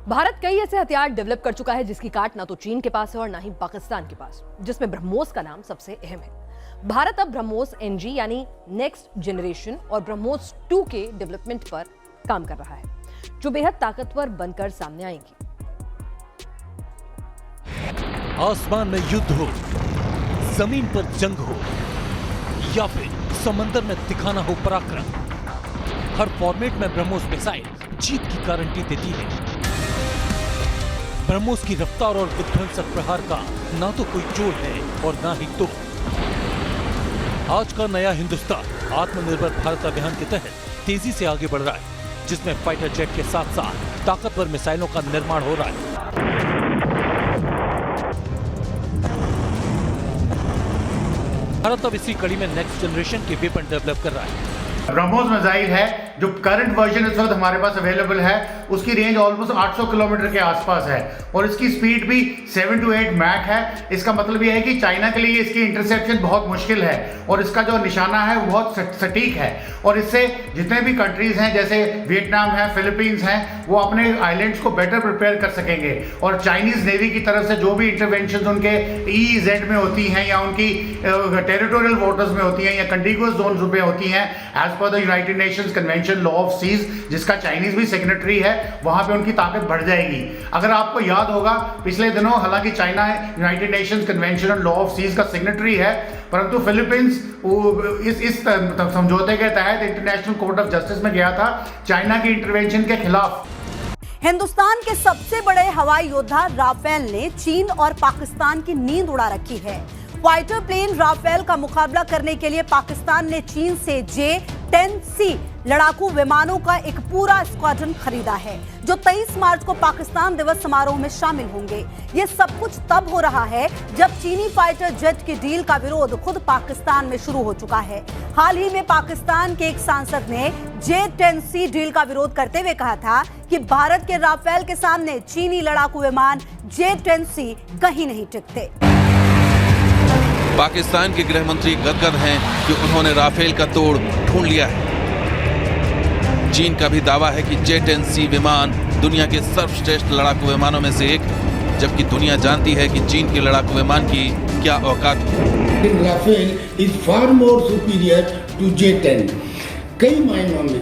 भारत कई ऐसे हथियार डेवलप कर चुका है जिसकी काट ना तो चीन के पास है और ना ही पाकिस्तान के पास, जिसमें ब्रह्मोस का नाम सबसे अहम है। भारत अब ब्रह्मोस NG यानी नेक्स्ट जनरेशन और ब्रह्मोस 2 के डेवलपमेंट पर काम कर रहा है, जो बेहद ताकतवर बनकर सामने आएंगी। आसमान में युद्ध हो, जमीन पर जंग हो या फिर समंदर में दिखाना हो पराक्रम, हर फॉर्मेट में ब्रह्मोस मिसाइल जीत की गारंटी देती है। ब्रह्मोस की रफ्तार और विध्वंसक प्रहार का ना तो कोई जोड़ है और ना ही तुक। आज का नया हिंदुस्तान आत्मनिर्भर भारत अभियान के तहत तेजी से आगे बढ़ रहा है, जिसमें फाइटर जेट के साथ साथ ताकतवर मिसाइलों का निर्माण हो रहा है। भारत अब इसी कड़ी में नेक्स्ट जनरेशन के वेपन डेवलप कर रहा है। ब्रह्मोस मिसाइल है जो करंट वर्जन इस वक्त हमारे पास अवेलेबल है, उसकी रेंज ऑलमोस्ट 800 किलोमीटर के आसपास है और इसकी स्पीड भी 7 to 8 मैक है। इसका मतलब यह है कि चाइना के लिए इसकी इंटरसेप्शन बहुत मुश्किल है और इसका जो निशाना है वो बहुत सटीक है और इससे जितने भी कंट्रीज हैं जैसे वियतनाम है, फिलीपींस हैं, वो अपने आइलैंड्स को बेटर प्रिपेयर कर सकेंगे और चाइनीज नेवी की तरफ से जो भी इंटरवेंशन उनके EEZ में होती हैं या उनकी टेरिटोरियल वाटर्स में होती हैं या कंटिगुअस जोन्स में होती हैं, as per the United Nations Convention law of seas, जिसका चाइनीज भी सिग्नेटरी है, वहां पे उनकी ताकत बढ़ जाएगी। अगर आपको याद होगा पिछले दिनों, हालांकि China United Nations Convention on law of seas का सिग्नेटरी है, परंतु फिलीपींस इस समझौते के तहत इंटरनेशनल कोर्ट ऑफ जस्टिस में गया था चाइना की इंटरवेंशन के खिलाफ। हिंदुस्तान के सबसे बड़े हवाई योद्धा राफेल ने चीन और पाकिस्तान की नींद उड़ा रखी है। फाइटर प्लेन राफेल का मुकाबला करने के लिए पाकिस्तान ने चीन से J-10C लड़ाकू विमानों का एक पूरा स्क्वाड्रन खरीदा है, जो 23 मार्च को पाकिस्तान दिवस समारोह में शामिल होंगे। ये सब कुछ तब हो रहा है जब चीनी फाइटर जेट की डील का विरोध खुद पाकिस्तान में शुरू हो चुका है। हाल ही में पाकिस्तान के एक सांसद ने J-10C डील का विरोध करते हुए कहा था कि भारत के राफेल के सामने चीनी लड़ाकू विमान J-10C कहीं नहीं टिकते। पाकिस्तान के गृह मंत्री गदगद हैं कि उन्होंने राफेल का तोड़ ढूंढ लिया है। चीन का भी दावा है कि J-10C विमान दुनिया के सर्वश्रेष्ठ लड़ाकू विमानों में से एक, जबकि दुनिया जानती है कि चीन के लड़ाकू विमान की क्या औकात है। Rafale is far more superior to J-10 कई मायनों में।